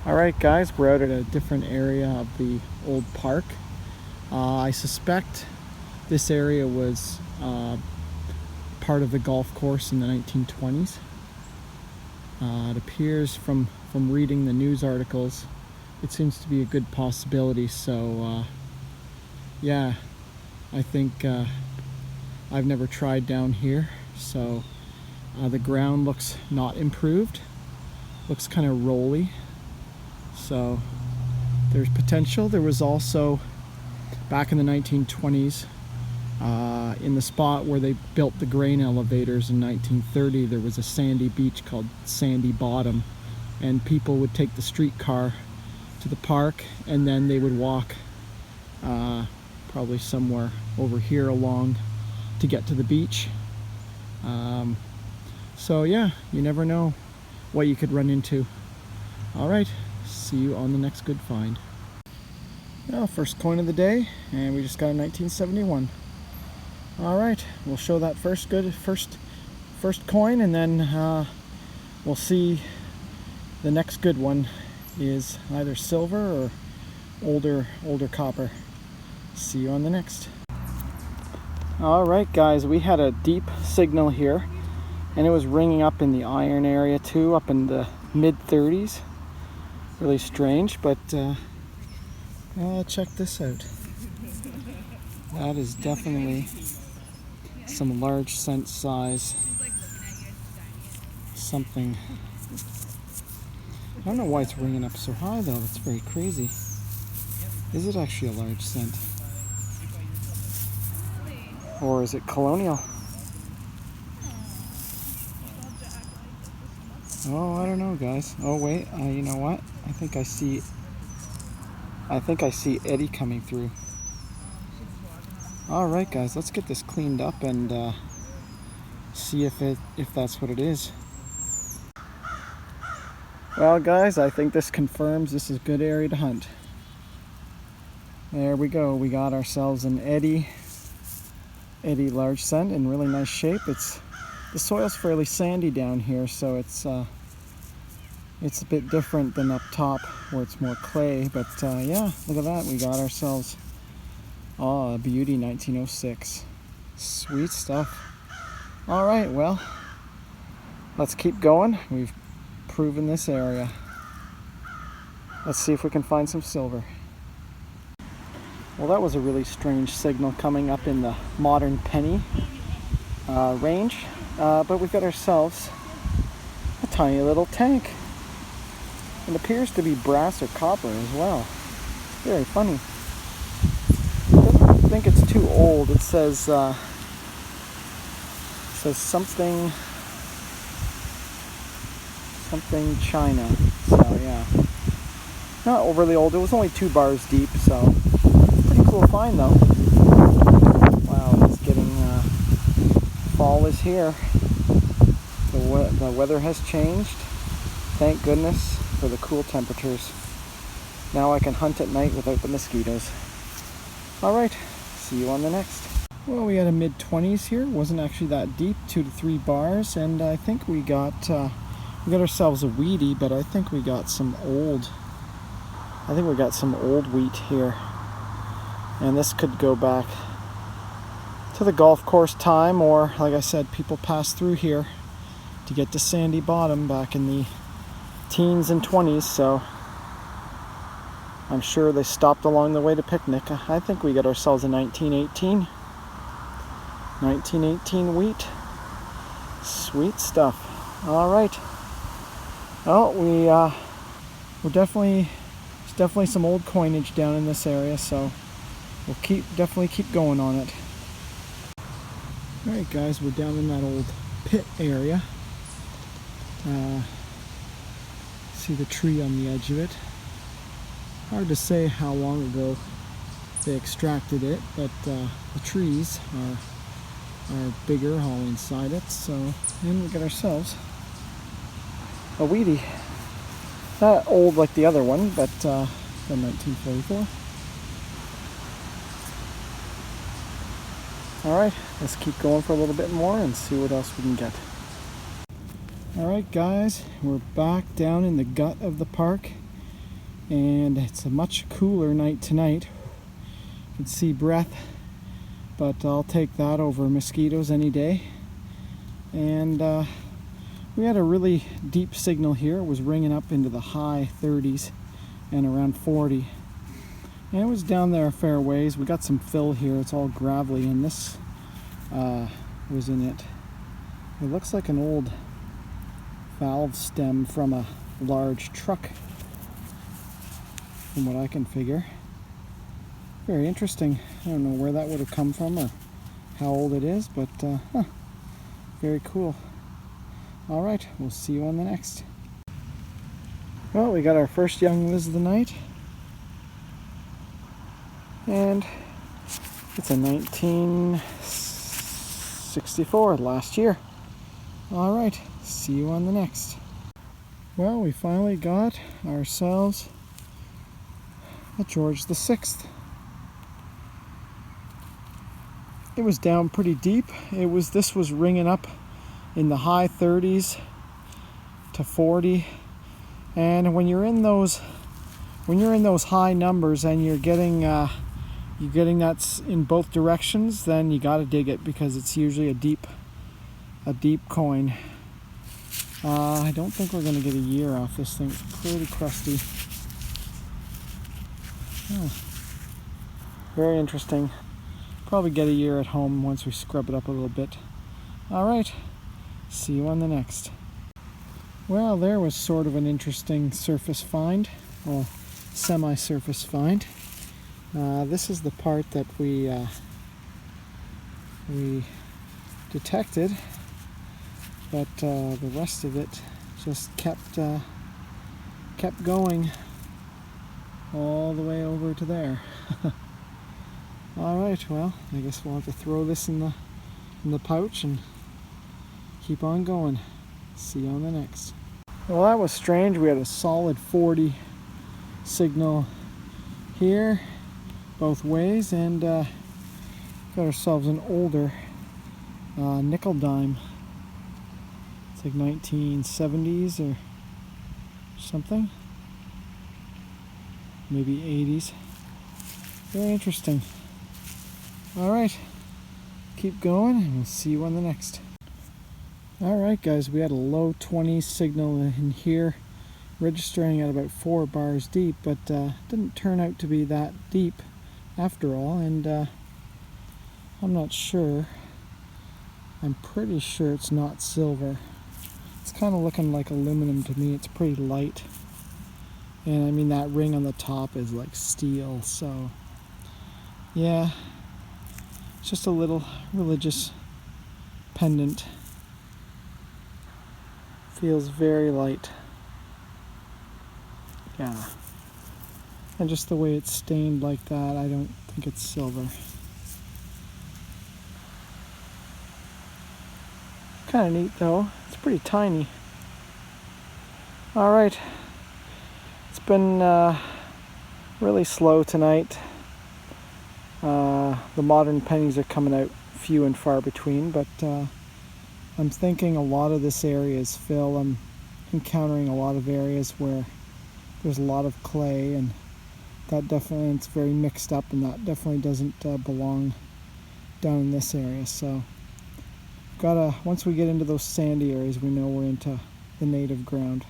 Alright guys, we're out at a different area of the old park. I suspect this area was part of the golf course in the 1920s. It appears from reading the news articles, it seems to be a good possibility. So yeah, I think I've never tried down here, so the ground looks not improved, looks kind of rolly. So there's potential. There was also, back in the 1920s, in the spot where they built the grain elevators in 1930, there was a sandy beach called Sandy Bottom, and people would take the streetcar to the park and then they would walk probably somewhere over here along to get to the beach. So yeah, you never know what you could run into. Alright, see you on the next good find. Well, first coin of the day, and we just got a 1971. Alright, we'll show that first coin, and then we'll see the next good one is either silver or older copper. See you on the next. Alright guys, we had a deep signal here, and it was ringing up in the iron area too, up in the mid-30s. Really strange, but check this out. That is definitely some large cent size something. I don't know why it's ringing up so high though. That's very crazy. Is it actually a large cent? Or is it colonial? Oh, I don't know guys. Oh wait, you know what? I think I see Eddie coming through. Alright guys, let's get this cleaned up and see if that's what it is. Well guys, I think this confirms this is a good area to hunt. There we go, we got ourselves an Eddie large cent in really nice shape. The soil's fairly sandy down here, so it's a bit different than up top where it's more clay, but yeah, look at that, we got ourselves a beauty 1906. Sweet stuff. Alright, well, let's keep going. We've proven this area. Let's see if we can find some silver. Well, that was a really strange signal coming up in the modern penny range, but we've got ourselves a tiny little tank. It appears to be brass or copper as well. Very funny. I don't think it's too old. It says something China. So yeah, not overly old. It was only 2 bars deep, so pretty cool find though. Wow, it's getting fall is here. The weather has changed. Thank goodness for the cool temperatures. Now I can hunt at night without the mosquitoes. Alright, see you on the next. Well, we had a mid-20s here. Wasn't actually that deep, 2 to 3 bars, and I think we got ourselves a weedy, but I think we got some old wheat here. And this could go back to the golf course time, or like I said, people passed through here to get to Sandy Bottom back in the teens and 20s, so I'm sure they stopped along the way to picnic. I think we got ourselves a 1918 wheat. Sweet stuff. Alright. Well, there's definitely some old coinage down in this area, so we'll definitely keep going on it. Alright guys, we're down in that old pit area. See the tree on the edge of it. Hard to say how long ago they extracted it, but the trees are bigger all inside it. So, and we got ourselves a weedy. Not old like the other one, but from 1944. Alright, let's keep going for a little bit more and see what else we can get. Alright guys, we're back down in the gut of the park. and it's a much cooler night tonight. You can see breath, but I'll take that over mosquitoes any day. And we had a really deep signal here. It was ringing up into the high 30s and around 40. And it was down there a fair ways. We got some fill here. It's all gravelly, and this was in it. It looks like an old valve stem from a large truck, from what I can figure. Very interesting. I don't know where that would have come from or how old it is, but very cool. All right, we'll see you on the next. Well, we got our first young Liz of the night, and it's a 1964, last year. All right, see you on the next. Well, we finally got ourselves a George VI. It was down pretty deep. This was ringing up in the high 30s to 40, and when you're in those high numbers and you're getting that in both directions, then you got to dig it, because it's usually a deep coin. I don't think we're going to get a year off this thing. It's pretty crusty. Very interesting. Probably get a year at home once we scrub it up a little bit. All right, see you on the next. Well, there was sort of an interesting surface find, well, semi-surface find. This is the part that we detected, but the rest of it just kept going all the way over to there. All right, well, I guess we'll have to throw this in the pouch and keep on going. See you on the next. Well, that was strange. We had a solid 40 signal here both ways, and got ourselves an older nickel dime. It's like 1970s or something, maybe 80s. Very interesting. All right, keep going, and we'll see you on the next. All right, guys, we had a low 20 signal in here, registering at about 4 bars deep, but didn't turn out to be that deep after all, and I'm not sure. I'm pretty sure it's not silver. It's kind of looking like aluminum to me. It's pretty light, and I mean that ring on the top is like steel, so yeah, it's just a little religious pendant. Feels very light. Yeah. And just the way it's stained like that, I don't think it's silver. Kind of neat though. It's pretty tiny. All right. It's been really slow tonight. The modern pennies are coming out few and far between, but I'm thinking a lot of this area is fill. I'm encountering a lot of areas where there's a lot of clay, and that definitely, it's very mixed up, and that definitely doesn't belong down in this area. So once we get into those sandy areas, we know we're into the native ground.